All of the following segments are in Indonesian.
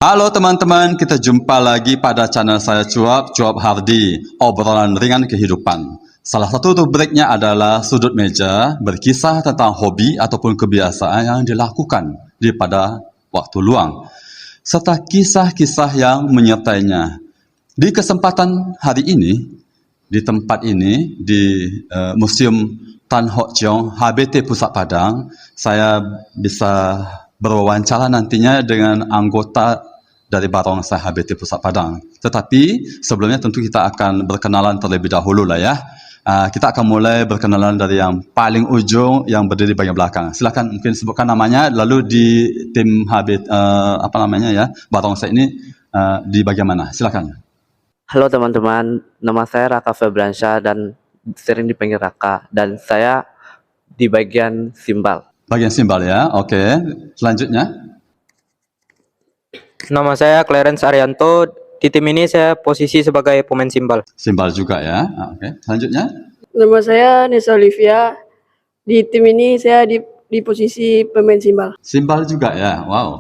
Halo teman-teman, kita jumpa lagi pada channel saya Cuap Hardi, obrolan ringan kehidupan. Salah satu rubriknya adalah sudut meja, berkisah tentang hobi ataupun kebiasaan yang dilakukan pada waktu luang, serta kisah-kisah yang menyertainya. Di kesempatan hari ini, di tempat ini, di Museum Tan Hock Cheong, HBT Pusat Padang, saya bisa berwawancara nantinya dengan anggota dari Barongsai HBT Pusat Padang. Tetapi sebelumnya tentu kita akan berkenalan terlebih dahulu lah ya. Kita akan mulai berkenalan dari yang paling ujung yang berdiri bagian belakang. Silakan mungkin sebutkan namanya, lalu di tim HBT Barongsai ini di bagian mana? Silakan. Halo teman-teman, nama saya Raka Febriansyah dan sering dipanggil Raka, dan saya di bagian simbal. Bagian simbal ya, oke. Selanjutnya. Nama saya Clarence Arianto. Di tim ini saya posisi sebagai pemain simbal. Simbal juga ya, oke. Selanjutnya. Nama saya Nesa Olivia. Di tim ini saya di posisi pemain simbal. Simbal juga ya, wow.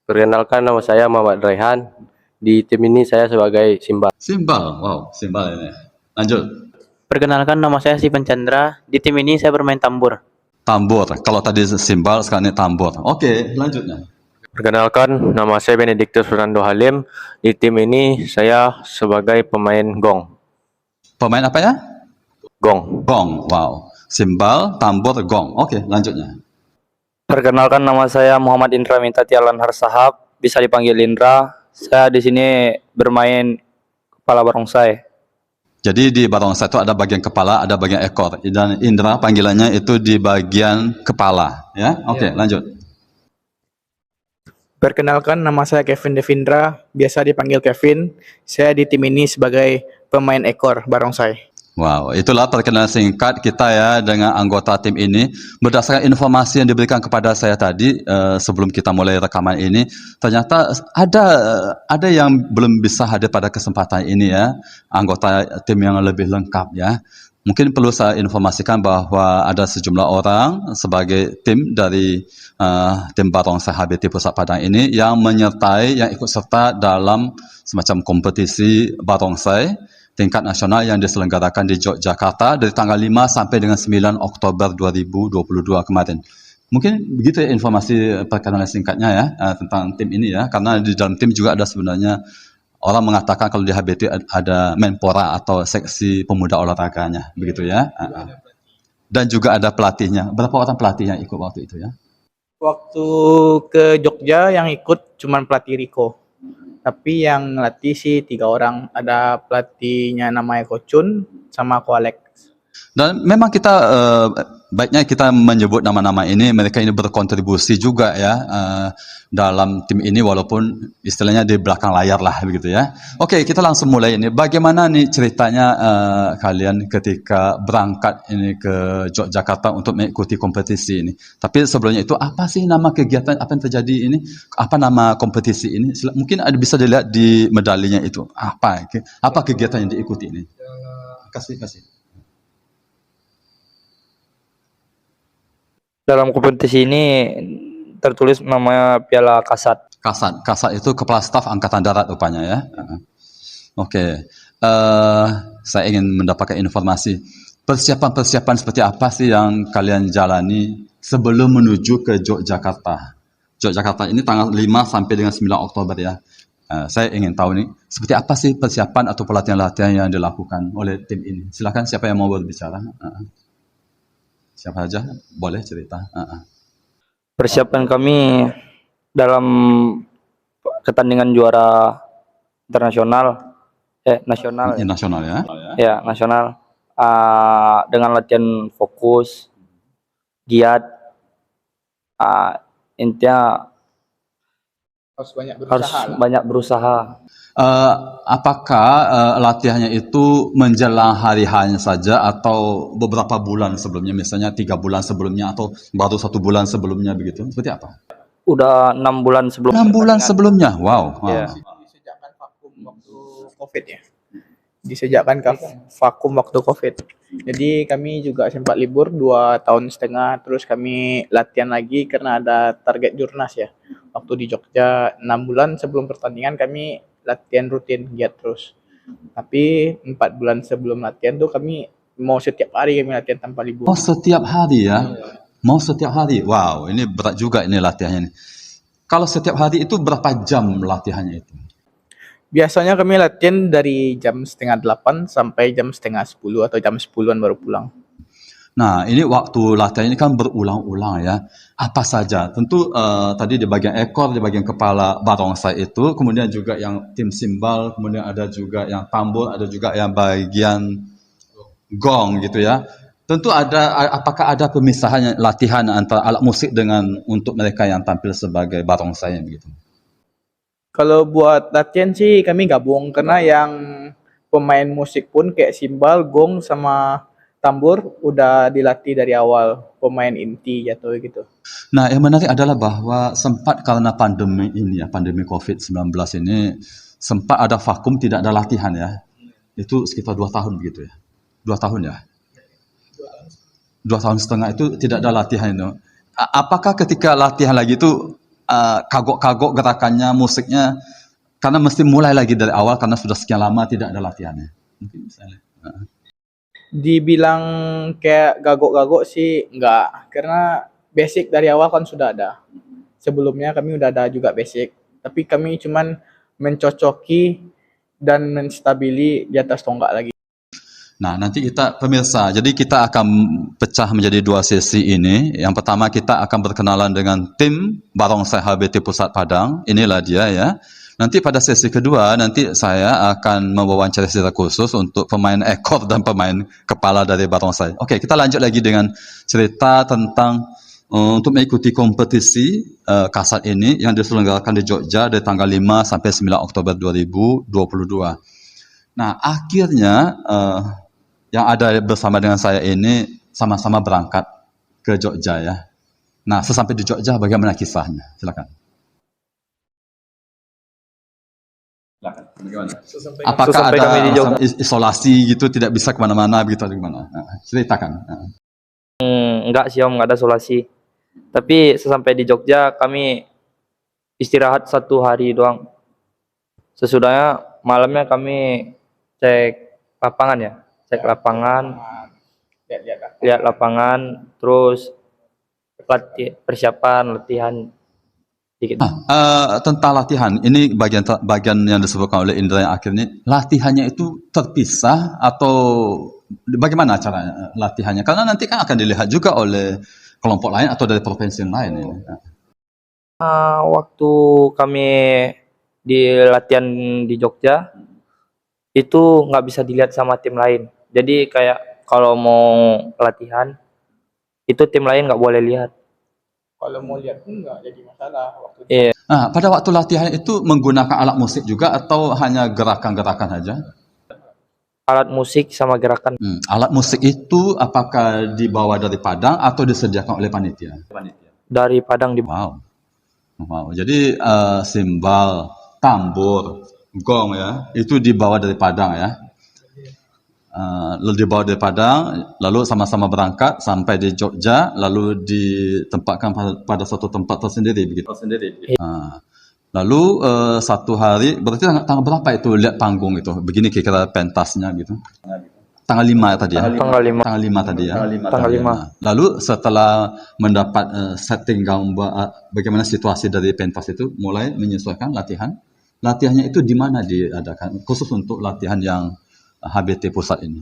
Perkenalkan, nama saya Muhammad Raihan. Di tim ini saya sebagai simbal. Simbal, wow, simbal ini. Lanjut. Perkenalkan, nama saya Sivan Chandra. Di tim ini saya bermain tambur. Tambur. Kalau tadi simbal, sekarang ini tambur. Oke, lanjutnya. Perkenalkan, nama saya Benedictus Fernando Halim. Di tim ini saya sebagai pemain gong. Pemain apa ya? Gong. Gong, wow. Simbal, tambur, gong. Oke, lanjutnya. Perkenalkan, nama saya Muhammad Indra Mintati Alan Harsahab, bisa dipanggil Indra. Saya di sini bermain kepala barongsai. Jadi di barongsai itu ada bagian kepala, ada bagian ekor. Dan Indra panggilannya itu di bagian kepala, ya. Oke, lanjut. Perkenalkan, nama saya Kevin Devindra, biasa dipanggil Kevin. Saya di tim ini sebagai pemain ekor barongsai. Wow, itulah perkenalan singkat kita ya dengan anggota tim ini. Berdasarkan informasi yang diberikan kepada saya tadi sebelum kita mulai rekaman ini, ternyata ada yang belum bisa hadir pada kesempatan ini ya, anggota tim yang lebih lengkap ya. Mungkin perlu saya informasikan bahwa ada sejumlah orang sebagai tim dari tim Barongsai HBT Pusat Padang ini yang menyertai, yang ikut serta dalam semacam kompetisi barongsai tingkat nasional yang diselenggarakan di Yogyakarta dari tanggal 5 sampai dengan 9 Oktober 2022 kemarin. Mungkin begitu ya informasi perkenalan singkatnya ya tentang tim ini ya, karena di dalam tim juga ada sebenarnya orang mengatakan kalau di HBT ada Menpora atau seksi pemuda olahraganya, begitu ya. Dan juga ada pelatihnya. Berapa orang pelatih yang ikut waktu itu ya? Waktu ke Jogja yang ikut cuma pelatih Riko. Tapi yang ngelatih sih 3 orang. Ada pelatihnya namanya Kocun sama Ko Alex. Dan memang kita baiknya kita menyebut nama-nama ini, mereka ini berkontribusi juga ya dalam tim ini walaupun istilahnya di belakang layar lah begitu ya. Oke, kita langsung mulai ini. Bagaimana nih ceritanya kalian ketika berangkat ini ke Yogyakarta untuk mengikuti kompetisi ini? Tapi sebelumnya itu apa sih nama kegiatan, apa yang terjadi ini? Apa nama kompetisi ini? Mungkin ada bisa dilihat di medalinya itu. Apa kegiatan yang diikuti ini? Kasih. Dalam kompetisi ini tertulis nama Piala Kasat. Kasat itu Kepala Staf Angkatan Darat rupanya ya. Oke. Saya ingin mendapatkan informasi persiapan seperti apa sih yang kalian jalani sebelum menuju ke Yogyakarta. Yogyakarta ini tanggal 5 sampai dengan 9 Oktober ya. Saya ingin tahu nih seperti apa sih persiapan atau pelatihan-latihan yang dilakukan oleh tim ini. Silakan siapa yang mau berbicara. Siapa saja boleh cerita. Persiapan kami dalam pertandingan juara internasional, nasional. Nasional ya. Ya, nasional. Dengan latihan fokus, giat, intinya harus banyak berusaha. Apakah latihannya itu menjelang hari hanya saja atau beberapa bulan sebelumnya, misalnya 3 bulan sebelumnya atau baru 1 bulan sebelumnya begitu? Seperti apa? Udah 6 bulan sebelum. 6 bulan sebelumnya, wow. Ya. Disediakan vakum waktu COVID ya. Disediakan vakum waktu COVID. Jadi kami juga sempat libur 2,5 tahun, terus kami latihan lagi karena ada target Jurnas ya. Waktu di Jogja 6 bulan sebelum pertandingan kami latihan rutin giat terus. Tapi 4 bulan sebelum latihan tuh kami mau setiap hari kami latihan tanpa libur. Oh, setiap hari ya? Mau setiap hari? Wow, ini berat juga ini latihannya. Kalau setiap hari itu berapa jam latihannya itu? Biasanya kami latihan dari jam setengah 8 sampai jam setengah 10 atau jam 10-an baru pulang. Nah, ini waktu latihan ini kan berulang-ulang ya. Apa saja? Tentu tadi di bagian ekor, di bagian kepala barongsai itu, kemudian juga yang tim simbal, kemudian ada juga yang tambur, ada juga yang bagian gong gitu ya. Tentu ada, apakah ada pemisahan latihan antara alat musik dengan untuk mereka yang tampil sebagai barongsai begitu? Kalau buat latihan sih kami gabung karena yang pemain musik pun kayak simbal, gong sama tambur udah dilatih dari awal, pemain inti jatuh gitu. Nah, yang menarik adalah bahwa sempat karena pandemi ini ya, pandemi COVID-19 ini, sempat ada vakum, tidak ada latihan ya. Itu sekitar 2 tahun begitu ya. 2 tahun ya. 2 tahun setengah itu tidak ada latihan itu. Apakah ketika latihan lagi itu kagok-kagok gerakannya, musiknya, karena mesti mulai lagi dari awal karena sudah sekian lama tidak ada latihannya. Mungkin misalnya. Dibilang kayak gagok-gagok sih enggak, karena basic dari awal kan sudah ada. Sebelumnya kami udah ada juga basic, tapi kami cuman mencocoki dan menstabili di atas tonggak lagi. Nah, nanti kita pemirsa, jadi kita akan pecah menjadi 2 sesi ini. Yang pertama kita akan berkenalan dengan tim Barongsai HBT Pusat Padang. Inilah dia ya. Nanti pada sesi kedua, nanti saya akan mewawancara secara khusus untuk pemain ekor dan pemain kepala dari barongsai. Oke, kita lanjut lagi dengan cerita tentang untuk mengikuti kompetisi kasat ini yang diselenggarakan di Jogja dari tanggal 5 sampai 9 Oktober 2022. Nah, akhirnya yang ada bersama dengan saya ini sama-sama berangkat ke Jogja ya. Nah, sesampai di Jogja bagaimana kisahnya? Silakan. Bagaimana? Apakah Sesampai ada kami di Jogja. isolasi gitu, tidak bisa kemana-mana begitu atau gimana? Nah, ceritakan. Enggak sih Om, enggak ada solusi. Tapi sesampai di Jogja kami istirahat 1 hari doang. Sesudahnya malamnya kami cek lapangan ya, cek lapangan, lihat lapangan, terus persiapan latihan dikit. Tentang latihan, ini bagian yang disebutkan oleh Indra yang akhir ini, latihannya itu terpisah atau bagaimana cara latihannya? Karena nanti kan akan dilihat juga oleh kelompok lain atau dari provinsi lain ini. Waktu kami di latihan di Jogja itu nggak bisa dilihat sama tim lain. Jadi kayak kalau mau latihan itu tim lain nggak boleh lihat. Kalau mau lihat pun nggak jadi masalah waktu itu. Iya. Pada waktu latihan itu menggunakan alat musik juga atau hanya gerakan-gerakan saja? Alat musik sama gerakan Alat musik itu apakah dibawa dari Padang atau disediakan oleh panitia? dari Padang di Wow. Jadi simbal, tambur, gong ya, itu dibawa dari Padang ya. Lalu dibawa dari Padang, lalu sama-sama berangkat sampai di Jogja, lalu ditempatkan pada suatu tempat tersendiri begitu. Lalu 1 hari, berarti tanggal berapa itu lihat panggung itu? Begini kira-kira pentasnya gitu. Tanggal 5 tadi ya? tanggal 5. Tanggal 5 tadi ya? Tanggal 5. Nah, lalu setelah mendapat setting gambar, bagaimana situasi dari pentas itu, mulai menyesuaikan latihan. Latihannya itu di mana diadakan? Khusus untuk latihan yang HBT Pusat ini.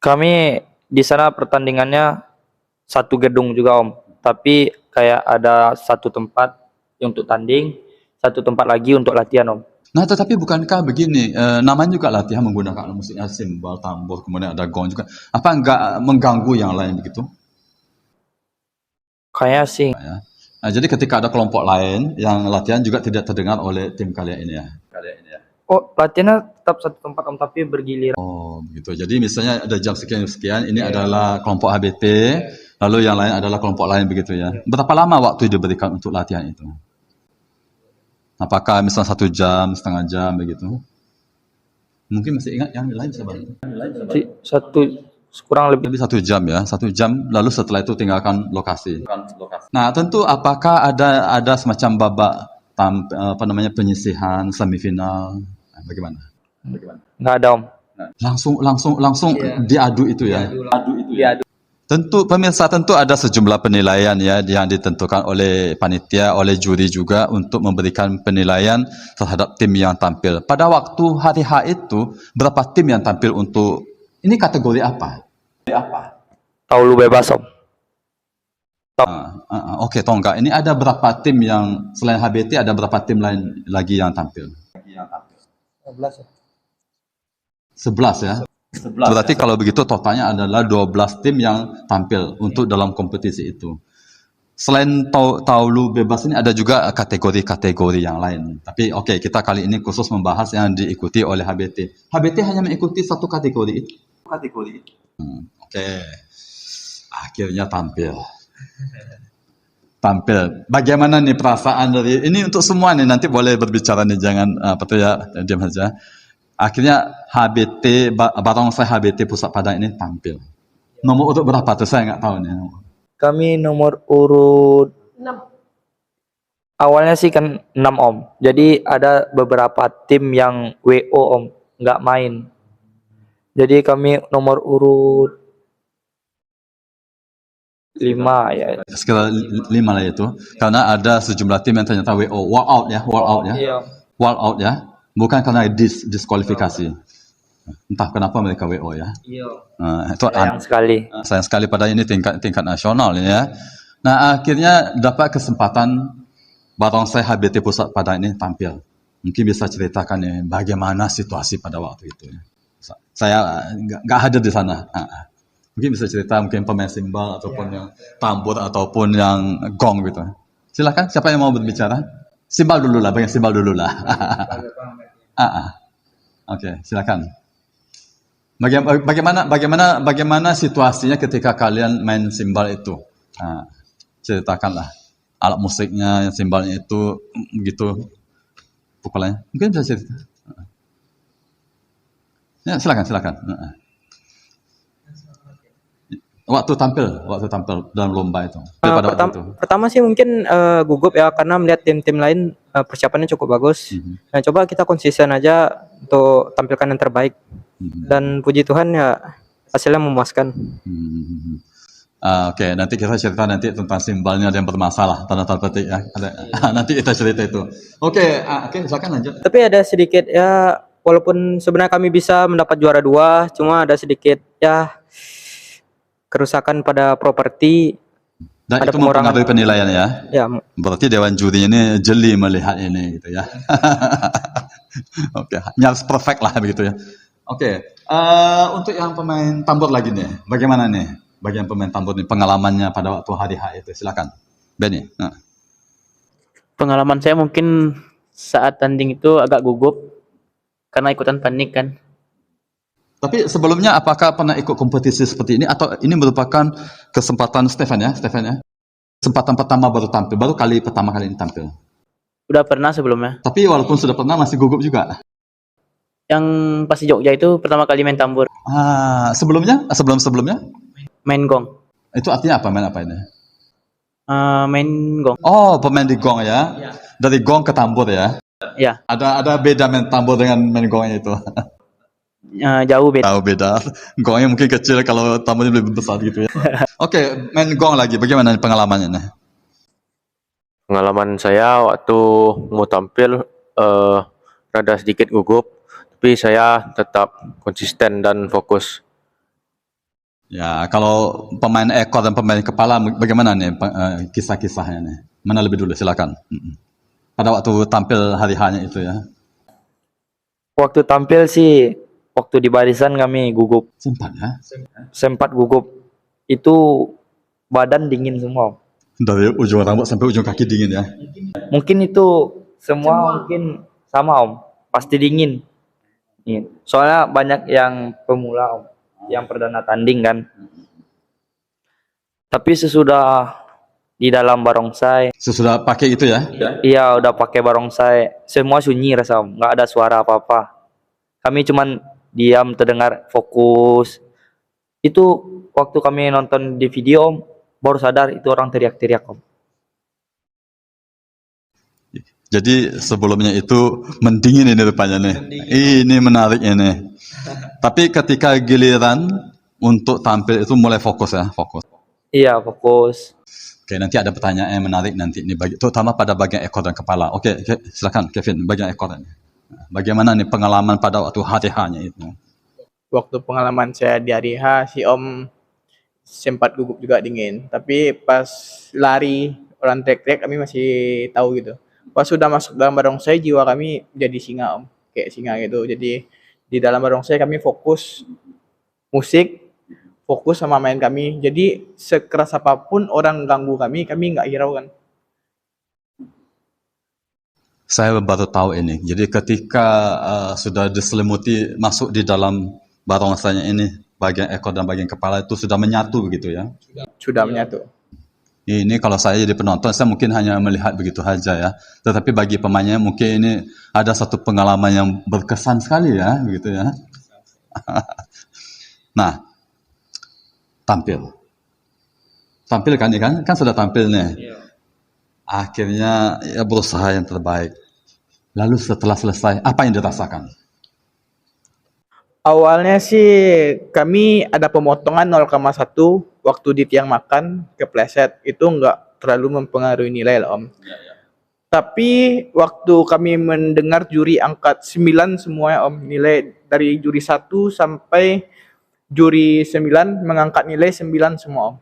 Kami di sana pertandingannya 1 gedung juga Om, tapi kayak ada 1 tempat untuk tanding, 1 tempat lagi untuk latihan Om. Nah, tetapi bukankah begini, namanya juga latihan menggunakan alat musiknya simbal, tambur, kemudian ada gong juga. Apa enggak mengganggu yang lain begitu? Kayaknya sih. Nah, jadi ketika ada kelompok lain yang latihan juga tidak terdengar oleh tim kalian ini ya? Oh, latihannya tetap 1 tempat Om, tapi bergiliran. Oh, begitu. Jadi misalnya ada jam sekian, ini adalah kelompok HBT, lalu yang lain adalah kelompok lain begitu ya. Berapa lama waktu diberikan untuk latihan itu? Apakah misalnya 1 jam, setengah jam begitu? Mungkin masih ingat yang lain bisa bantu. kurang lebih. Lebih 1 jam ya, 1 jam. Lalu setelah itu tinggalkan lokasi. Nah, tentu apakah ada semacam babak apa namanya penyisihan semifinal? Nah, bagaimana? Nggak ada Om. Langsung diadu itu ya. Diadu. Tentu pemirsa, tentu ada sejumlah penilaian ya yang ditentukan oleh panitia, oleh juri juga untuk memberikan penilaian terhadap tim yang tampil. Pada waktu hari H itu berapa tim yang tampil untuk ini kategori apa? Taulu bebas Om. Oke, Tonggak. Ini ada berapa tim yang selain HBT ada berapa tim lain lagi yang tampil? 11 ya. Berarti kalau begitu totalnya adalah 12 tim yang tampil untuk dalam kompetisi itu. Selain taulu bebas ini ada juga kategori-kategori yang lain. Tapi oke, kita kali ini khusus membahas yang diikuti oleh HBT. HBT hanya mengikuti satu kategori itu. Oke. Akhirnya tampil. Bagaimana nih perasaan dari ini untuk semua nih, nanti boleh berbicara nih, jangan diam saja. Akhirnya HBT Barongsai HBT Pusat Padang ini tampil. Nomor urut berapa tuh saya nggak tahu nih. Kami nomor urut 6. awalnya sih kan 6 Om. Jadi ada beberapa tim yang WO Om, nggak main. Jadi kami nomor urut 5 ya. Sekitar 5 lah itu. Karena ada sejumlah tim yang ternyata WO, wall out ya. Iya. Wall out ya. Bukan karena diskualifikasi. Entah kenapa mereka WO ya. Iya. Itu Sayang sekali. sayang sekali, padahal ini tingkat nasional ini ya. Nah, akhirnya dapat kesempatan Barongsai HBT Pusat Padang ini tampil. Mungkin bisa ceritakan nih bagaimana situasi pada waktu itu ya. Saya nggak hadir di sana. Mungkin bisa cerita, mungkin pemain simbal ataupun yang tambur ataupun yang gong gitu. Silakan, siapa yang mau berbicara? Simbal dulu lah, bagian simbal dulu lah. Oke, silakan. Bagaimana situasinya ketika kalian main simbal itu? Ceritakanlah. Alat musiknya, yang simbalnya itu begitu pukulannya. Mungkin bisa cerita. Ya, silakan. Waktu tampil dalam lomba itu. Pada waktu itu. Pertama sih mungkin gugup ya, karena melihat tim-tim lain persiapannya cukup bagus. Nah, coba kita konsisten aja untuk tampilkan yang terbaik. Dan puji Tuhan ya hasilnya memuaskan. Oke, nanti kita cerita nanti tentang simbalnya ada yang bermasalah, tanda petik ya. Nanti kita cerita itu. Oke, silakan lanjut. Tapi ada sedikit ya, walaupun sebenarnya kami bisa mendapat juara 2, cuma ada sedikit ya kerusakan pada properti. Dan ada itu mempengaruhi penilaian ya. Ya, Berarti dewan juri ini jeli melihat ini gitu ya. Oke, nyaris perfect lah begitu ya. Oke, untuk yang pemain tambur lagi nih, bagaimana nih? Bagian pemain tambur nih pengalamannya pada waktu hari H itu, silakan, Benny. Pengalaman saya mungkin saat tanding itu agak gugup karena ikutan panik kan. Tapi sebelumnya apakah pernah ikut kompetisi seperti ini atau ini merupakan kesempatan Stefan ya? Kesempatan pertama baru pertama kali ini tampil. Udah pernah sebelumnya. Tapi walaupun sudah pernah masih gugup juga. Yang pas di Jogja itu pertama kali main tambur, Sebelumnya? main gong. Itu artinya apa? Main apa ini? Main gong. Oh, pemain di gong ya? Dari gong ke tambur ya? Ya, Ada beda main tambur dengan main gongnya itu? jauh beda. Tahu beda. Gongnya mungkin kecil, kalau tamburnya lebih besar gitu ya. Oke, main gong lagi. Bagaimana pengalamannya nih? Pengalaman saya waktu mau tampil rada sedikit gugup, tapi saya tetap konsisten dan fokus. Ya, kalau pemain ekor dan pemain kepala, bagaimana nih kisah-kisahnya nih? Mana lebih dulu, silakan. Pada waktu tampil hari H-nya itu ya. Waktu tampil sih, waktu di barisan kami gugup. Sempat ya? Sempat gugup. Itu badan dingin semua. Dari ujung rambut sampai ujung kaki dingin ya? Mungkin itu semua mungkin sama Om. Pasti dingin. Nih, soalnya banyak yang pemula Om, yang perdana tanding kan. Tapi sesudah di dalam barongsai, Sesudah pakai itu ya? iya udah pakai barongsai, semua sunyi rasa Om, nggak ada suara apa-apa. Kami cuman diam, terdengar, fokus. Itu waktu kami nonton di video Om, baru sadar itu orang teriak-teriak Om. Jadi sebelumnya itu mendingin ini rupanya nih. Ini menarik ini. Tapi ketika giliran untuk tampil itu mulai fokus ya, fokus. Iya, fokus. Oke, nanti ada pertanyaan yang menarik nanti ini, terutama pada bagian ekor dan kepala. Oke, silakan Kevin, bagian ekor ini. Bagaimana nih pengalaman pada waktu hari-hanya itu? Waktu pengalaman saya di hari H, si Om sempat gugup juga dingin. Tapi pas lari orang teriak-teriak kami masih tahu gitu. Pas sudah masuk dalam barongsai, jiwa kami jadi singa Om, kayak singa gitu. Jadi di dalam barongsai kami fokus musik, fokus sama main kami. Jadi sekeras apapun orang ganggu kami nggak hirau kan. Saya baru tahu ini. Jadi ketika sudah diselimuti masuk di dalam barongsainya ini, bagian ekor dan bagian kepala itu sudah menyatu begitu ya? Sudah menyatu. Ini kalau saya jadi penonton, saya mungkin hanya melihat begitu saja ya. Tetapi bagi pemainnya mungkin ini ada satu pengalaman yang berkesan sekali ya, begitu ya. Nah, tampil kan, ya kan sudah tampil nih. Akhirnya ya berusaha yang terbaik. Lalu setelah selesai, apa yang dirasakan? Awalnya sih kami ada pemotongan 0,1 waktu di tiang makan kepleset, itu nggak terlalu mempengaruhi nilai lah Om. Tapi waktu kami mendengar juri angkat 9 semuanya Om, nilai dari juri 1 sampai juri 9 mengangkat nilai 9 semua Om.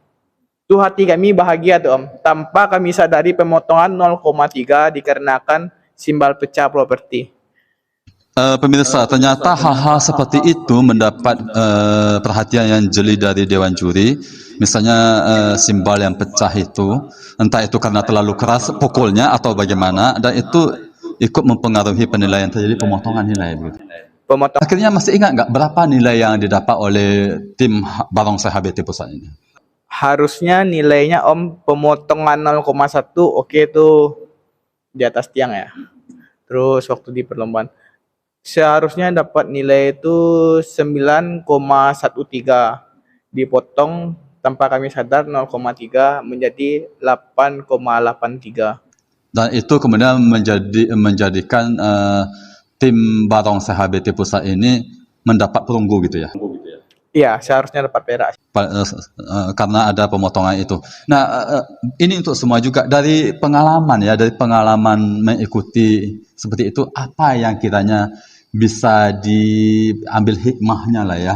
Itu hati kami bahagia tuh Om, tanpa kami sadari pemotongan 0,3 dikarenakan simbal pecah properti. Pemirsa, ternyata hal-hal seperti itu mendapat perhatian yang jeli dari Dewan Juri. Misalnya simbal yang pecah itu, entah itu karena terlalu keras pukulnya atau bagaimana, dan itu ikut mempengaruhi penilaian, terjadi pemotongan nilai. Begitu. Akhirnya masih ingat nggak berapa nilai yang didapat oleh tim Barongsai HBT Pusat ini? Harusnya nilainya Om pemotongan 0,1 oke tuh di atas tiang ya. Terus waktu di perlombaan seharusnya dapat nilai itu 9,13, dipotong tanpa kami sadar 0,3 menjadi 8,83. Dan itu kemudian menjadikan tim Barongsai HBT Pusat ini mendapat perunggu gitu ya? Iya, seharusnya dapat perak. Karena ada pemotongan itu. Nah, ini untuk semua juga dari pengalaman ya, dari pengalaman mengikuti seperti itu, apa yang kiranya bisa diambil hikmahnya lah ya.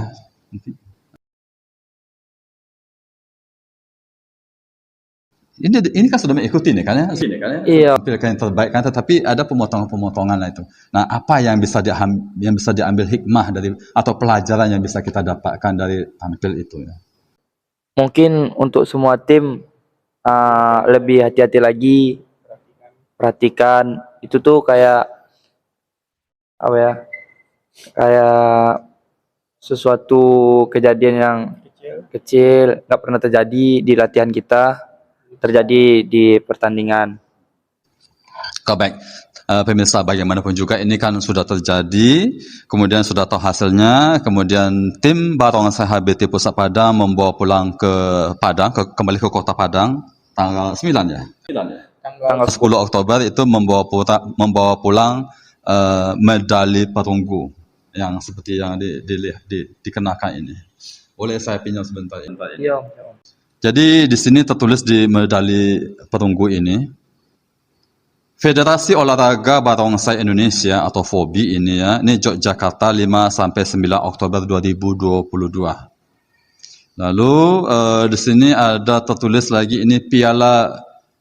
Ini kan sudah mengikuti nih kan ya? Iya. Tampilkan yang terbaik kan, tetapi ada pemotongan-pemotongan lah itu. Nah, apa yang bisa diambil hikmah dari atau pelajaran yang bisa kita dapatkan dari tampil itu ya? Mungkin untuk semua tim lebih hati-hati lagi, perhatikan itu tuh kayak apa ya, kayak sesuatu kejadian yang kecil nggak pernah terjadi di latihan kita, terjadi di pertandingan. Baik, pemirsa bagaimanapun juga ini kan sudah terjadi, kemudian sudah tahu hasilnya, kemudian tim Barongsai HBT Pusat Padang membawa pulang ke Padang, kembali ke kota Padang tanggal 9 ya? Tanggal 10 Oktober itu membawa pulang medali perunggu yang seperti yang dikenakan ini. Boleh saya pinjam sebentar? Iya. Jadi di sini tertulis di medali perunggu ini, Federasi Olahraga Barongsai Indonesia atau FOBI ini ya, ini Yogyakarta 5 sampai 9 Oktober 2022. Lalu di sini ada tertulis lagi ini Piala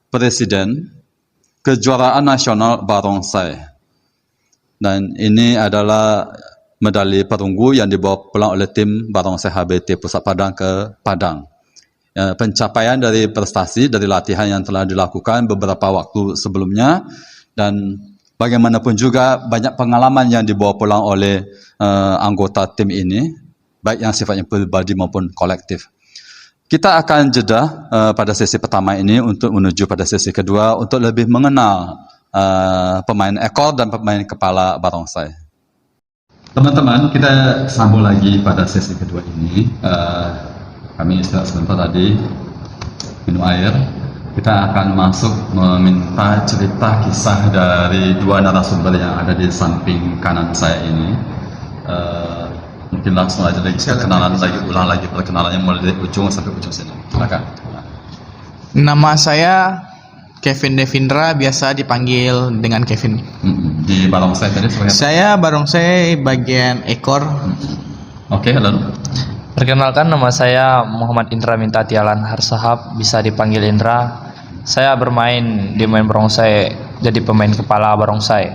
Presiden Kejuaraan Nasional Barongsai. Dan ini adalah medali perunggu yang dibawa pulang oleh tim Barongsai HBT Pusat Padang ke Padang. Pencapaian dari prestasi dari latihan yang telah dilakukan beberapa waktu sebelumnya, dan bagaimanapun juga banyak pengalaman yang dibawa pulang oleh anggota tim ini, baik yang sifatnya pribadi maupun kolektif. Kita akan jeda pada sesi pertama ini untuk menuju pada sesi kedua untuk lebih mengenal pemain ekor dan pemain kepala barongsai. Teman-teman, kita sambung lagi pada sesi kedua ini. kami istirahat sebentar tadi, minum air. Kita akan masuk meminta cerita kisah dari dua narasumber yang ada di samping kanan saya ini. Mungkin langsung aja lagi ulang lagi perkenalannya mulai dari ujung sampai ujung sini. Silakan. Nama saya Kevin Devindra, biasa dipanggil dengan Kevin. Di barongsai tadi sebagai Saya barongsai bagian ekor. Oke, lalu Perkenalkan, nama saya Muhammad Indra Minta Tialan Harsahab, bisa dipanggil Indra. Saya bermain di main barongsai, jadi pemain kepala barongsai.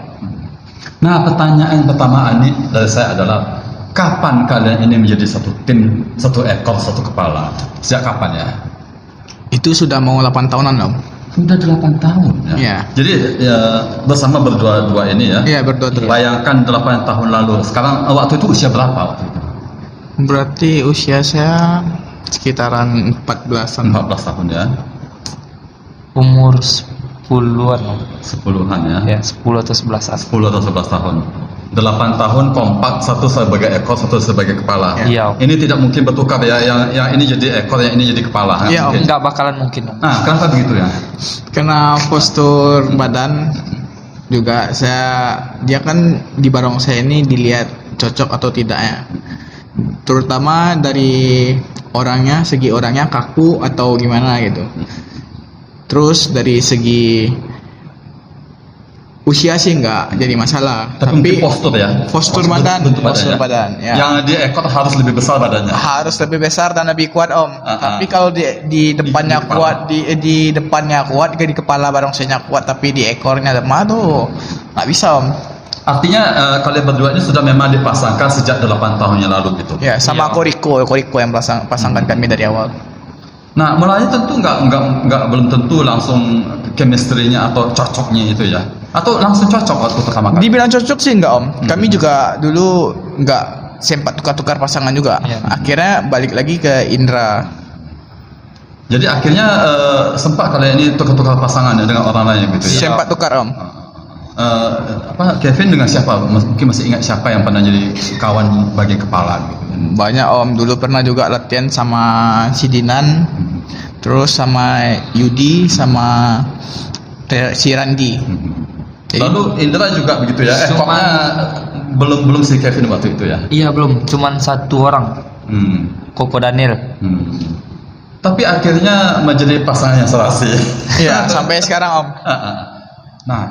Nah, pertanyaan pertama ini dari saya adalah kapan kalian ini menjadi satu tim, satu ekor, satu kepala? Sejak kapan ya? Itu sudah mau 8 tahunan Om. Sudah 8 tahun ya. Iya. Jadi ya, bersama berdua-dua ini ya. Iya, berdua terus. Bayangkan 8 tahun lalu. Sekarang waktu itu usia berapa waktu itu? Berarti usia saya sekitaran 14-an. 14 tahun ya. Umur 10-an. 10-an ya. Ya, 10 atau 11-an. 10 atau 11 tahun. 8 tahun kompak, satu sebagai ekor, satu sebagai kepala. Iya. Ini tidak mungkin bertukar ya. Yang ini jadi ekor, yang ini jadi kepala. Nggak Iya, mungkin. Enggak bakalan mungkin. Nah, kenapa begitu ya? Karena postur badan juga dia kan di barongsai ini dilihat cocok atau tidaknya. Terutama dari orangnya, segi orangnya kaku atau gimana gitu. Terus dari segi usia sih nggak jadi masalah, Tapi mungkin postur ya. postur badan, bentuk postur ya. badan, ya. Yang di ekor harus lebih besar badannya. Harus lebih besar dan lebih kuat Om. Tapi kalau di depannya Di kuat, di depannya kuat, di kepala barongsainya kuat, tapi di ekornya lemah tuh nggak bisa Om. Artinya kalian berdua ini sudah memang dipasangkan sejak 8 tahun yang lalu gitu. Ya, sama Koriko yang pasangkan kami dari awal. Nah, mulanya tentu belum tentu langsung chemistry-nya atau cocoknya itu ya. Atau langsung cocok waktu pertama kali. Dibilang cocok sih enggak Om. Kami juga dulu enggak sempat tukar-tukar pasangan juga. Akhirnya balik lagi ke Indra. Jadi akhirnya sempat kalian ini tukar-tukar pasangan ya dengan orang lain gitu ya. Sempat tukar Om. Kevin dengan siapa? Mungkin masih ingat siapa yang pernah jadi kawan bagian kepala gitu. Banyak Om. Dulu pernah juga latihan sama si Dinan, terus sama Yudi, sama si Randi. Jadi, lalu Indra juga begitu ya. Ekornya belum si Kevin waktu itu ya. Iya, belum. Cuman satu orang. Koko Daniel. Tapi akhirnya menjadi pasangan yang serasi. ya sampai sekarang Om. Nah,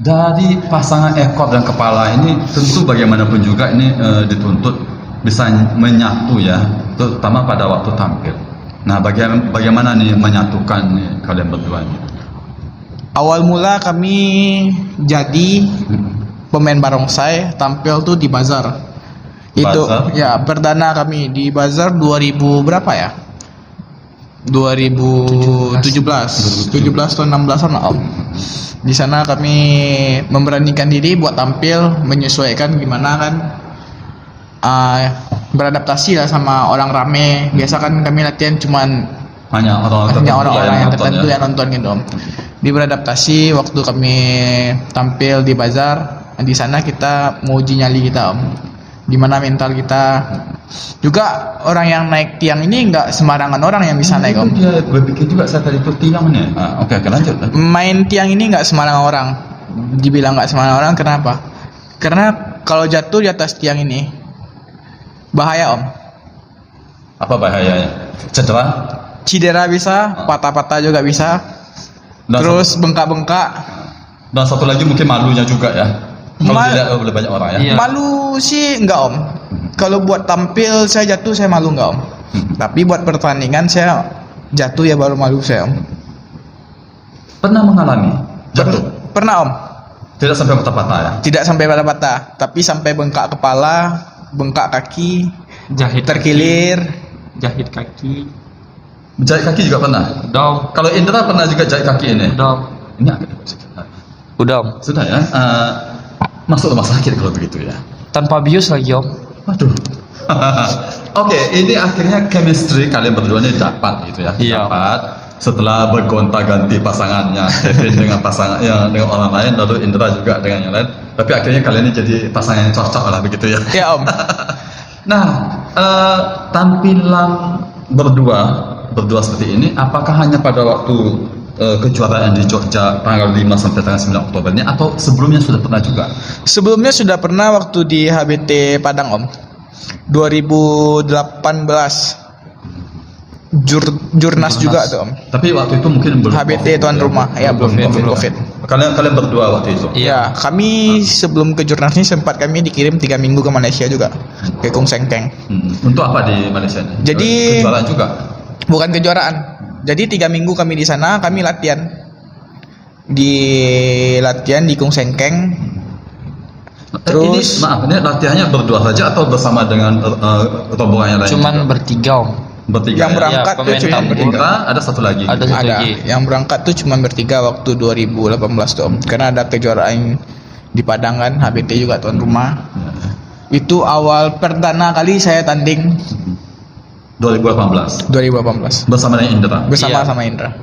dari pasangan ekor dan kepala ini tentu bagaimanapun juga ini dituntut bisa menyatu ya, terutama pada waktu tampil. Nah, bagaimana nih menyatukan nih kalian berdua ini? Awal mula kami jadi pemain barongsai, tampil tuh di bazar. Itu Bazar? ya perdana kami di bazar 2000 berapa ya? 2017 atau 16-an Om. Di sana kami memberanikan diri buat tampil, menyesuaikan gimana kan, beradaptasi lah sama orang rame. Biasa kan kami latihan cuman Hanya orang-orang yang nonton tertentu ya? yang nonton gitu Om. Di beradaptasi waktu kami tampil di bazar, di sana kita mau uji nyali kita Om. Gimana mental kita. Juga orang yang naik tiang ini nggak sembarangan orang yang bisa naik Om. Dia berpikir juga saya tadi itu tiang nih. Oke, lanjut. Main tiang ini nggak sembarangan orang. Dibilang nggak sembarangan orang, kenapa? Karena kalau jatuh di atas tiang ini bahaya Om. Apa bahayanya? Cedera bisa, patah-patah juga bisa. Dan Terus bengkak-bengkak. Dan satu lagi mungkin malunya juga ya. Kalau dilihat oleh banyak orang ya. Iya. Malu sih enggak Om. Kalau buat tampil saya jatuh saya malu enggak Om. Tapi buat pertandingan saya jatuh ya baru malu saya Om. Pernah mengalami jatuh? Pernah Om. Tidak sampai patah-patah ya. Tidak sampai patah-patah, tapi sampai bengkak kepala, bengkak kaki, Jahit terkilir. Jahit kaki. Jahit kaki juga pernah. Dom. Kalau Indra pernah juga jahit kaki ini. Dom. Ini agak dekat sedikit. Udah Om. Sudah ya. Masuk rumah sakit kalau begitu ya. Tanpa bius lagi Om. Waduh. Oke, ini akhirnya chemistry kalian berdua ini dapat gitu ya. Iya. Dapat setelah bergonta-ganti pasangannya, Kevin dengan pasangan yang dengan orang lain, lalu Indra juga dengan yang lain. Tapi akhirnya kalian ini jadi pasangan yang cocok lah begitu ya. Ya Om. Nah, tampilan berdua seperti ini, apakah hanya pada waktu kejuaraan di Jogja tanggal 5 sampai tanggal 9 Oktober ini, atau sebelumnya sudah pernah juga? Sebelumnya sudah pernah waktu di HBT Padang Om, 2018 Jurnas juga tuh Om. Tapi waktu itu mungkin belum HBT tuan rumah, ya belum COVID. Kalian berdua waktu itu? Iya, kami sebelum ke Jurnas ini sempat kami dikirim 3 minggu ke Malaysia juga, ke Kung Sengkeng. Untuk apa di Malaysia ini? Jadi kejuaraan juga? Bukan kejuaraan. Jadi 3 minggu kami di sana, kami latihan di Kung Sengkeng. Terus ini latihannya berdua saja atau bersama dengan rombongan yang lain? Cuman bertiga Om. Bertiga. Yang berangkat tuh cuma bertiga. Ada satu lagi. Ada satu Ada. lagi. Yang berangkat tuh cuma bertiga waktu 2018 tuh Om. Karena ada kejuaraan di Padang kan, HBT juga tuan rumah. Itu awal perdana kali saya tanding 2018 bersama dengan Indra. sama Indra.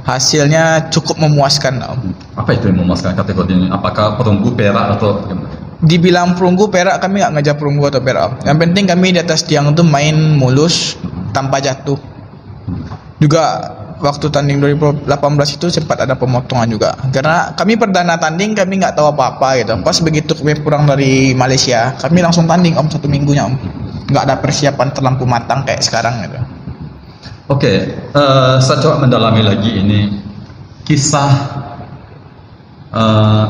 Hasilnya Cukup memuaskan Om. apa itu yang memuaskan kategori ini? Apakah perunggu, perak, atau gimana? Dibilang perunggu perak, kami nggak ngejar perunggu atau perak Om. Yang penting kami di atas tiang itu main mulus tanpa jatuh. Juga waktu tanding 2018 itu sempat ada pemotongan juga, karena kami perdana tanding, kami nggak tahu apa-apa gitu. Pas begitu kami pulang dari Malaysia, kami langsung tanding Om, 1 minggunya Om. Nggak ada persiapan terlampau matang kayak sekarang gitu. Oke, saya coba mendalami lagi ini kisah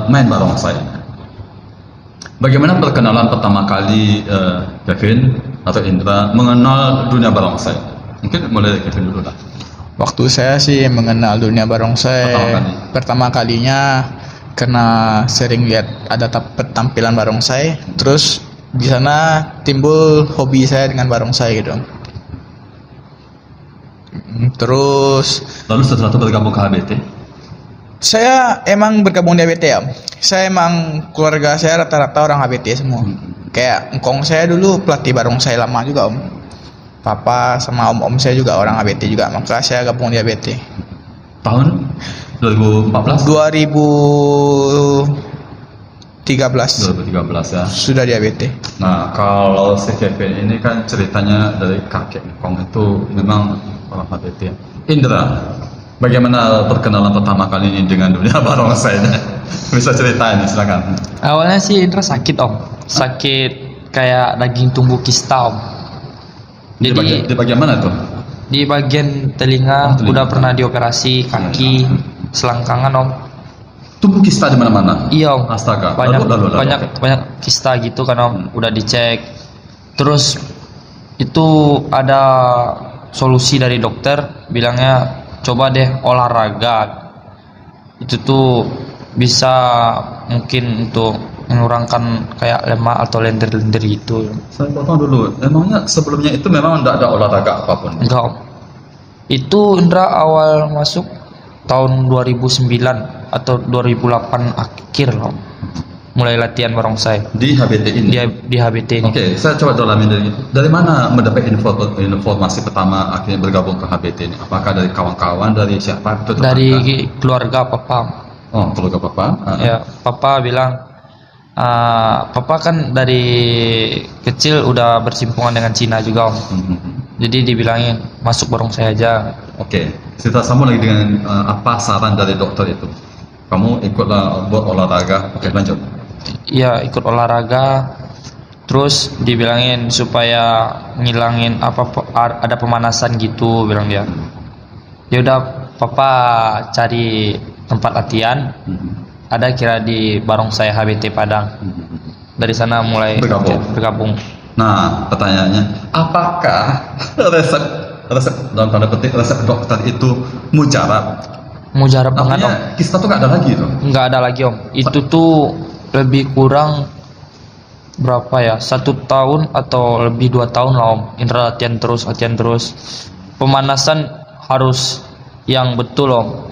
main barongsai. Bagaimana perkenalan pertama kali Kevin atau Indra mengenal dunia barongsai? Mungkin mulai dari Kevin dulu lah. Waktu saya sih mengenal dunia barongsai pertama kalinya karena sering lihat ada tampilan barongsai, terus di sana timbul hobi saya dengan barongsai gitu. Terus Lalu setelah itu bergabung ke HBT? saya emang bergabung di HBT ya. Saya emang keluarga saya rata-rata orang HBT semua. Kayak engkong saya dulu pelatih barongsai lama juga Om. Papa sama om saya juga orang HBT juga, maka saya gabung di HBT. Tahun 2014? 2013 ya. sudah di HBT. Nah, kalau si Kevin ini kan ceritanya dari kakek Kong itu memang orang HBT. Indra, bagaimana perkenalan pertama kali ini dengan dunia barongsai? Bisa ceritain, silakan. Awalnya sih Indra sakit Om. Sakit kayak daging tumbuh kista Om. Jadi Di bagian mana tuh? di bagian telinga, udah pernah dioperasi, kaki, selangkangan Om. Tumbuh kista di mana-mana? Iya Om. Astaga. Banyak Lalu. banyak kista gitu kan Om. Udah dicek. Terus itu ada solusi dari dokter, bilangnya coba deh olahraga. Itu tuh bisa mungkin untuk mengurangkan kayak lemak atau lendir-lendir gitu. Saya potong dulu. Emangnya sebelumnya itu memang tidak ada olahraga apapun? Enggak Om. Itu Indra awal masuk tahun 2009 atau 2008 akhir Om. Mulai latihan barongsai Di HBT ini? di HBT ini. Oke, saya coba dalamin dari mana mendapat informasi pertama akhirnya bergabung ke HBT ini? Apakah dari kawan-kawan, dari siapa? Itu tetangga? Dari keluarga papa. Oh, keluarga papa? Ya, papa bilang, papa kan dari kecil udah bersimpungan dengan Cina juga Om. Jadi dibilangin masuk barongsai aja. Oke, kita sambung lagi dengan apa saran dari dokter itu? Kamu ikutlah buat olahraga. Oke, lanjut. Iya, ikut olahraga. Terus dibilangin supaya ngilangin ada pemanasan gitu, bilang dia. Ya udah, papa cari tempat latihan. Ada kira di barongsai HBT Padang. Dari sana mulai bergabung. Nah, pertanyaannya, apakah resep dalam tanda petik resep dokter itu mujarab? Mujarab banget Om. Artinya kista tuh nggak ada lagi tuh? Nggak ada lagi Om. Itu tuh lebih kurang berapa ya? 1 tahun atau lebih 2 tahun lah Om. Indra latihan terus. Pemanasan harus yang betul Om.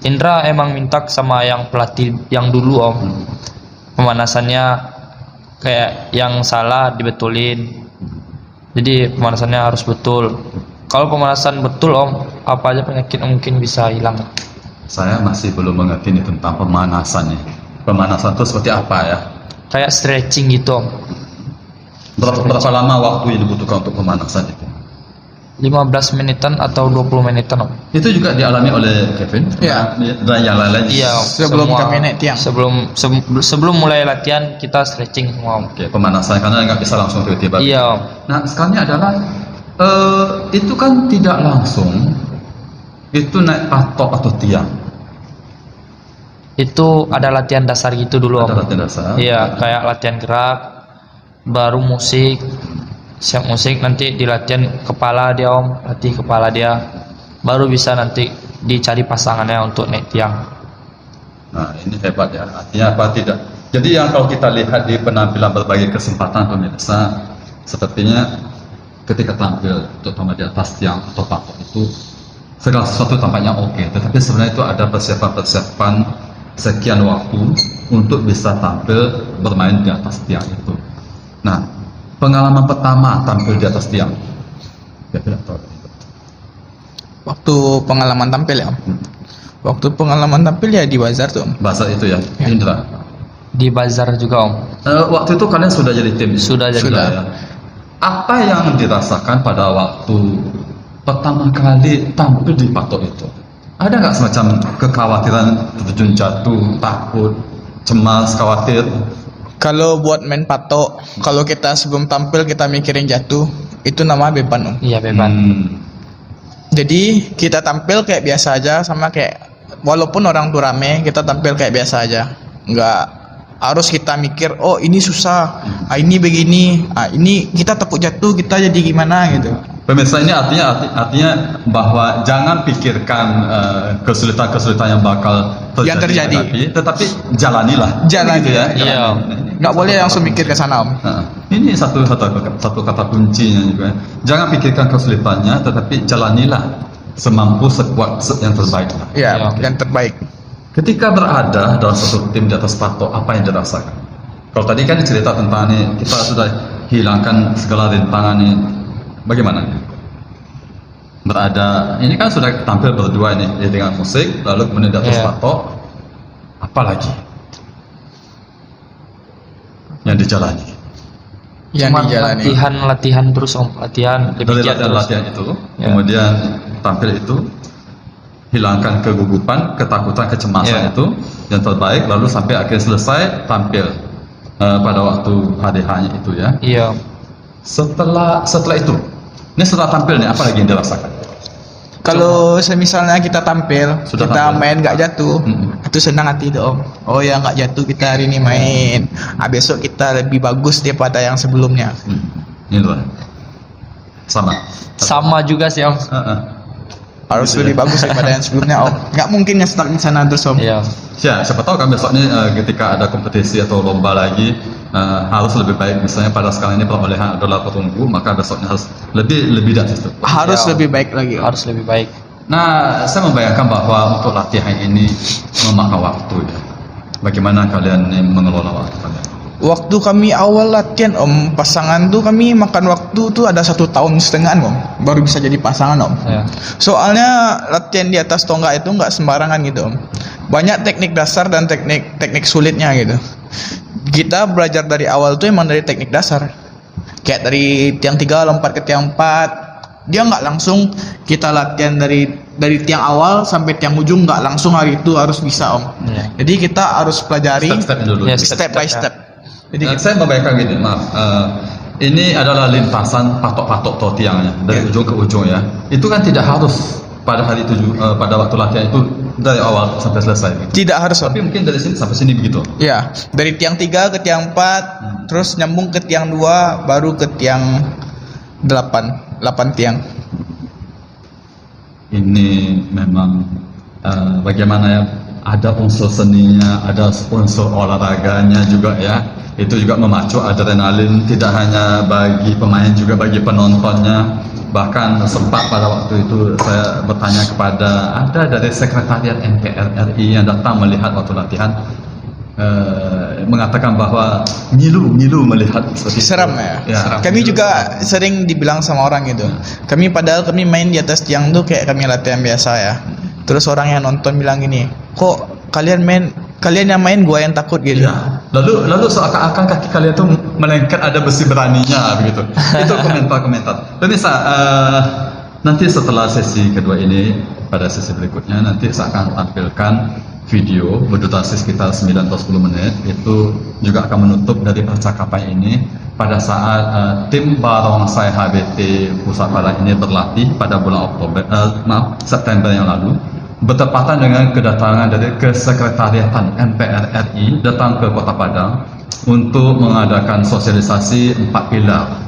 Indra emang minta sama yang pelatih yang dulu Om. Pemanasannya kayak yang salah dibetulin. Jadi pemanasannya harus betul. Kalau pemanasan betul Om, apa aja penyakit mungkin bisa hilang. Saya masih belum mengerti nih tentang pemanasannya. Pemanasan itu seperti apa ya? Kayak stretching gitu Om. Berapa lama waktu yang dibutuhkan untuk pemanasan itu? 15 menitan atau 20 menitan Om. Itu juga dialami oleh Kevin Ya. dan yang lain-lain. Iya Om. Sebelum kami naik tiang. Sebelum mulai latihan kita stretching semua Om. Oke, pemanasan karena nggak bisa langsung tiba-tiba. Iya Om. Nah, sekarang adalah itu kan tidak langsung itu naik patok atau tiang. Itu ada latihan dasar gitu dulu Om. Ada latihan dasar. Iya, kayak latihan gerak, baru musik, siap musik, nanti dilatihan kepala dia Om, latih kepala dia, baru bisa nanti dicari pasangannya untuk naik tiang. Nah, ini hebat ya. Artinya apa tidak? Jadi yang kalau kita lihat di penampilan berbagai kesempatan pemirsa, sepertinya ketika tampil terutama di atas tiang atau patok itu segala sesuatu tampaknya oke, tetapi sebenarnya itu ada persiapan-persiapan sekian waktu untuk bisa tampil bermain di atas tiang itu. Nah, pengalaman pertama tampil di atas tiang. Ya, tidak tahu. Waktu pengalaman tampil ya Om. Waktu pengalaman tampil ya di bazar tuh Om. Bahasa itu ya, Ya. Indra. Di bazar juga Om. Waktu itu kalian sudah jadi tim? Sudah jadi. Sudah. Ya. Apa yang dirasakan pada waktu pertama kali tampil di patok itu? Ada nggak semacam kekhawatiran terjun jatuh, takut, cemas, khawatir? Kalau buat main patok, kalau kita sebelum tampil kita mikirin jatuh, itu namanya beban Om. Iya beban. Jadi kita tampil kayak biasa aja, sama kayak walaupun orang tuh rame, kita tampil kayak biasa aja. Nggak harus kita mikir, oh ini susah, ini begini, ini kita takut jatuh, kita jadi gimana gitu. Pemirsa, ini artinya bahwa jangan pikirkan kesulitan-kesulitan yang bakal Yang terjadi. tetapi jalanilah. Jalani. Gitu ya. Iya. Nggak boleh langsung mikir ke sana Om. Nah, ini satu kata kuncinya juga. Jangan pikirkan kesulitannya, tetapi jalanilah semampu sekuat yang terbaik. Ya, Ya. yang terbaik. Ketika berada dalam satu tim di atas patok, apa yang dirasakan? Kalau tadi kan cerita tentang ini, kita sudah hilangkan segala rintangan ini. Bagaimana? Berada, ini kan sudah tampil berdua ini dengan musik, lalu kemudian di atas Iya. patok, apa lagi yang dijalani? Yang Cuman dijalani. latihan terus Om, latihan Dari demikian terus. latihan itu, Ya. kemudian tampil itu, hilangkan kegugupan, ketakutan, kecemasan Ya. itu yang terbaik, lalu sampai akhirnya selesai tampil pada waktu hari H-nya itu ya. Iya. Setelah itu, ini setelah tampil nih, apa lagi yang dirasakan? Kalau semisalnya kita tampil, Sudah kita tampil. main nggak jatuh, Mm-mm. itu senang hati itu Om. Oh ya nggak jatuh kita hari ini main. Besok kita lebih bagus daripada yang sebelumnya. Ini lah, sama. Sama juga sih Om. Harus Gitu ya. lebih bagus daripada yang sebelumnya Om. Nggak mungkin yang stuck di sana terus Om. Iya. Ya, siapa tahu kan besok ini ketika ada kompetisi atau lomba lagi harus lebih baik. Misalnya pada sekarang ini perolehan adalah perunggu, maka besoknya harus lebih dari situ. Harus Ya. lebih baik lagi Om. Harus lebih baik. Nah, saya membayangkan bahwa untuk latihan ini memakan waktu ya. Bagaimana kalian ini mengelola waktu kalian? Waktu kami awal latihan Om, pasangan tuh kami makan waktu tuh ada 1,5 tahun Om, baru bisa jadi pasangan Om. Ya. Soalnya latihan di atas tonggak itu nggak sembarangan gitu Om. Banyak teknik dasar dan teknik sulitnya gitu. Kita belajar dari awal tuh emang dari teknik dasar. Kayak dari tiang 3 lompat ke tiang 4. Dia nggak langsung kita latihan dari tiang awal sampai tiang ujung, nggak langsung hari itu harus bisa Om. Iya. Jadi kita harus pelajari Step-stepnya dulu. Ya, step by step. Jadi Saya membayangkan gini, maaf. Ini adalah lintasan patok-patok atau tiangnya dari ujung ke ujung ya. Itu kan tidak harus pada hari itu pada waktu latihan itu dari awal sampai selesai. Gitu. tidak harus Om. Tapi mungkin dari sini sampai sini begitu. Ya, dari tiang 3 ke tiang 4, terus nyambung ke tiang 2, baru ke tiang 8 tiang. Ini memang bagaimana ya, ada unsur seninya, ada unsur olahraganya juga ya. Itu juga memacu adrenalin tidak hanya bagi pemain juga bagi penontonnya. Bahkan sempat pada waktu itu saya bertanya kepada ada dari sekretariat MPR RI yang datang melihat waktu latihan, mengatakan bahwa ngilu melihat seperti itu. Seram ya. Ya. Kami juga sering dibilang sama orang gitu. Kami padahal kami main di atas tiang tuh kayak kami latihan biasa ya. Terus orang yang nonton bilang gini, kok kalian yang main gua yang takut gitu. Ya. Lalu seakan-akan kaki kalian tuh melengket, ada besi beraninya begitu. Itu komentar-komentar. Pemirsa, Nanti setelah sesi kedua ini, pada sesi berikutnya nanti saya akan tampilkan video berdurasi sekitar 9 atau 10 menit. Itu juga akan menutup dari percakapan ini pada saat tim Barongsai HBT Pusat Padang ini berlatih pada bulan September yang lalu, bertepatan dengan kedatangan dari Kesekretariatan MPR RI datang ke Kota Padang untuk mengadakan sosialisasi 4 pilar.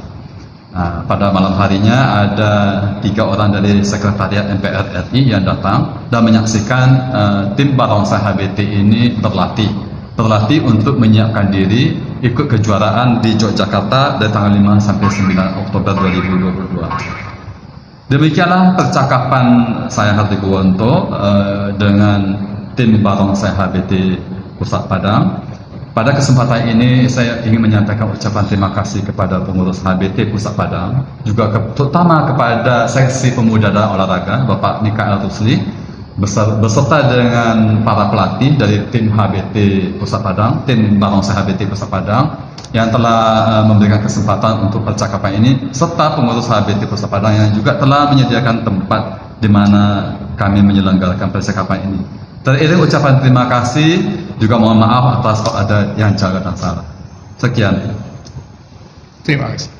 Pada malam harinya ada 3 orang dari Sekretariat MPR RI yang datang dan menyaksikan tim Barongsai HBT ini berlatih untuk menyiapkan diri ikut kejuaraan di Yogyakarta dari tanggal 5 sampai 9 Oktober 2022. Demikianlah percakapan saya Hardi Buwonto dengan tim Barongsai HBT Pusat Padang. Pada kesempatan ini saya ingin menyampaikan ucapan terima kasih kepada pengurus HBT Pusat Padang, juga terutama kepada seksi pemuda dan olahraga Bapak Mikael Rusli beserta dengan para pelatih dari tim HBT Pusat Padang, tim Barongsai HBT Pusat Padang yang telah memberikan kesempatan untuk percakapan ini, serta pengurus HBT Pusat Padang yang juga telah menyediakan tempat di mana kami menyelenggarakan percakapan ini. Teriring ucapan terima kasih, juga mohon maaf atas kalau ada yang jaga dan salah. Sekian. Terima kasih.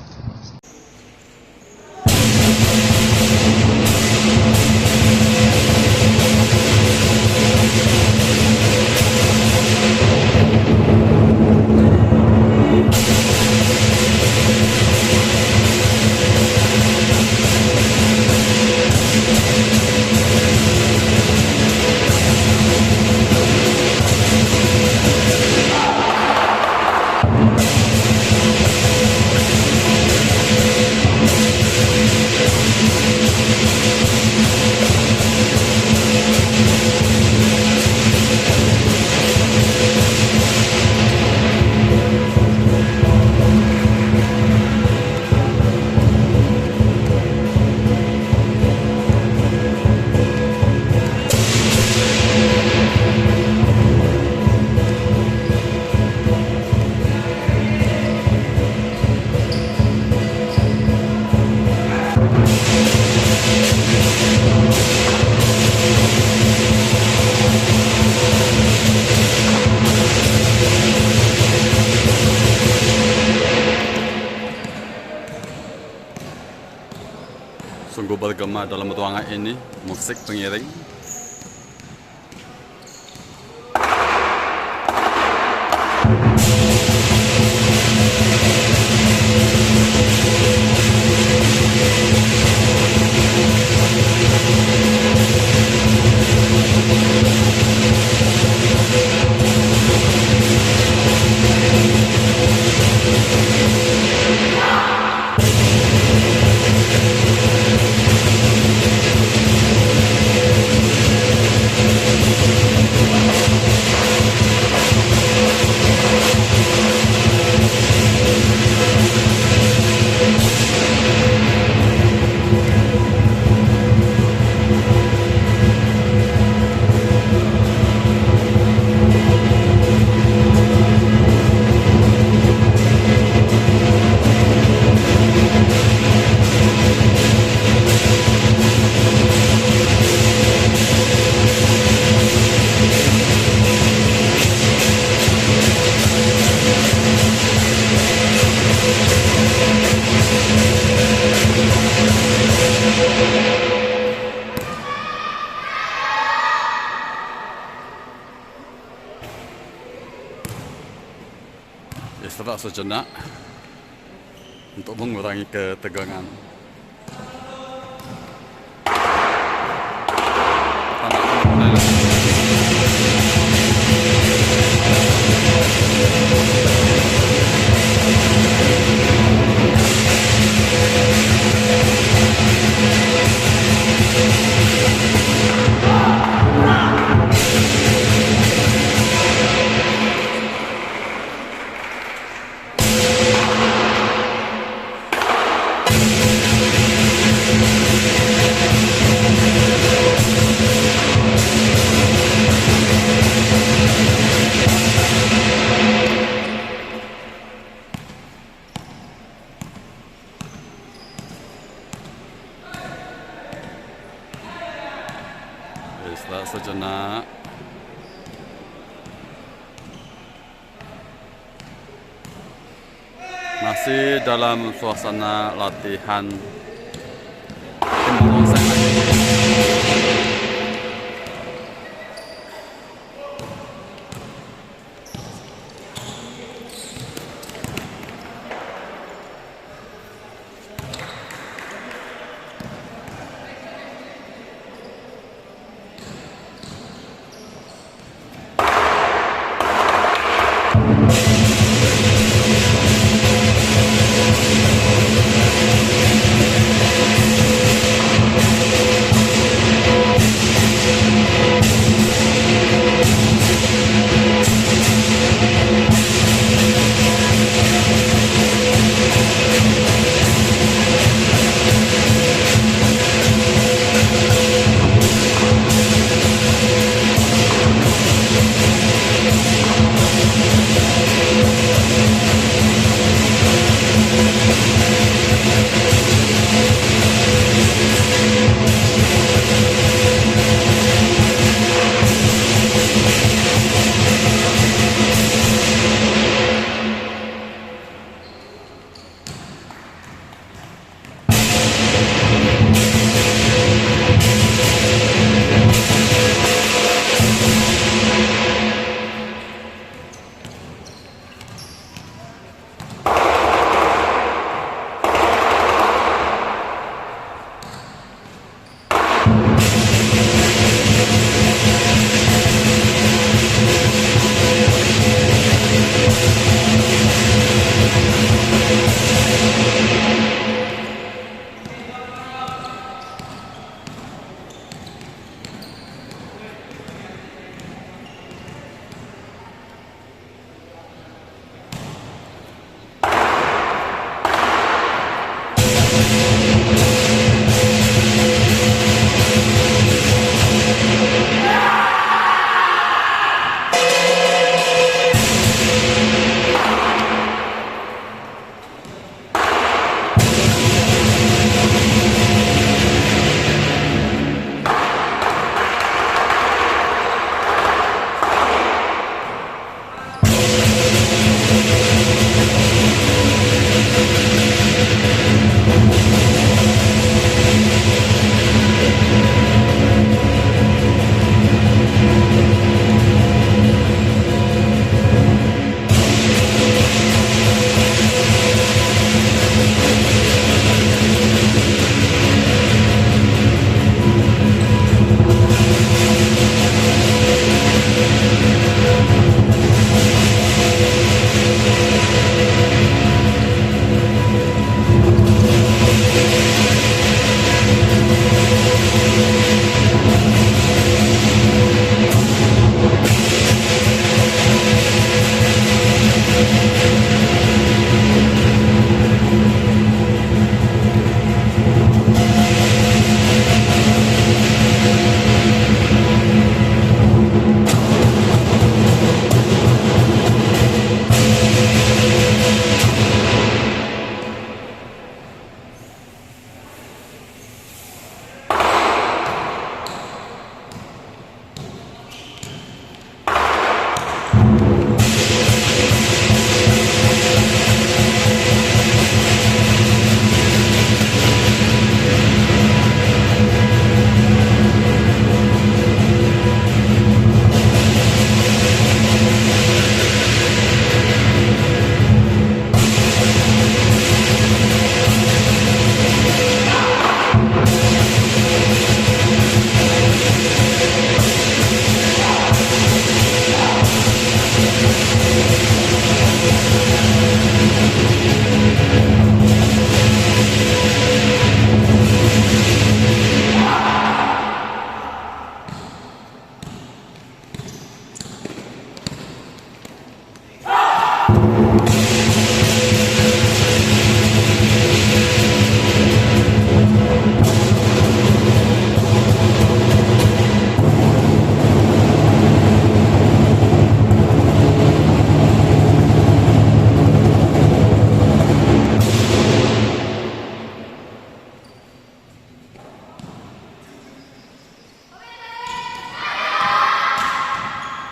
Sungguh bergema dalam ruangan ini, musik pengiring. Istirahat sejenak untuk mengurangi ketegangan. sejenak. Masih dalam suasana latihan tim barongsai lagi.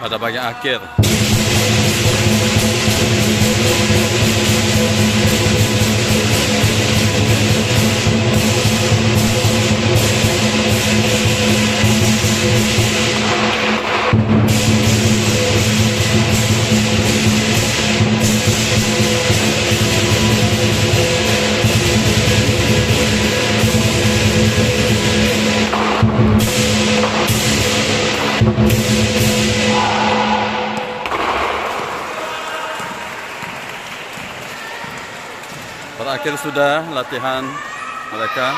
pada bagian akhir. Berakhir sudah latihan mereka.